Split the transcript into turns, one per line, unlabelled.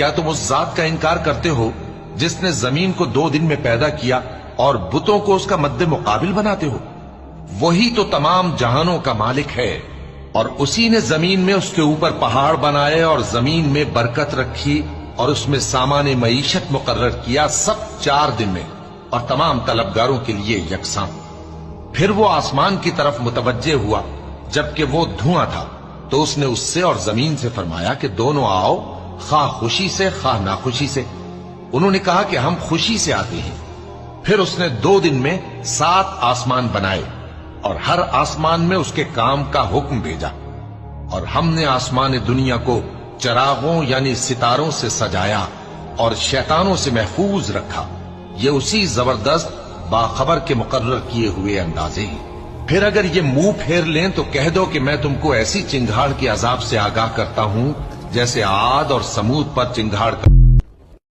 کیا تم اس ذات کا انکار کرتے ہو جس نے زمین کو 2 دن میں پیدا کیا اور بتوں کو اس کا مد مقابل بناتے ہو؟ وہی تو تمام جہانوں کا مالک ہے، اور اسی نے زمین میں اس کے اوپر پہاڑ بنائے اور زمین میں برکت رکھی اور اس میں سامان معیشت مقرر کیا، سب 4 دن میں، اور تمام طلبگاروں کے لیے یکساں۔ پھر وہ آسمان کی طرف متوجہ ہوا جبکہ وہ دھواں تھا، تو اس نے اس سے اور زمین سے فرمایا کہ دونوں آؤ، خواہ خوشی سے خواہ ناخوشی سے۔ انہوں نے کہا کہ ہم خوشی سے آتے ہیں۔ پھر اس نے 2 دن میں 7 آسمان بنائے اور ہر آسمان میں اس کے کام کا حکم بھیجا، اور ہم نے آسمان دنیا کو چراغوں یعنی ستاروں سے سجایا اور شیطانوں سے محفوظ رکھا۔ یہ اسی زبردست باخبر کے مقرر کیے ہوئے اندازے ہیں۔ پھر اگر یہ منہ پھیر لیں تو کہہ دو کہ میں تم کو ایسی چنگھاڑ کے عذاب سے آگاہ کرتا ہوں جیسے عاد اور سمود پر چنگھاڑ کا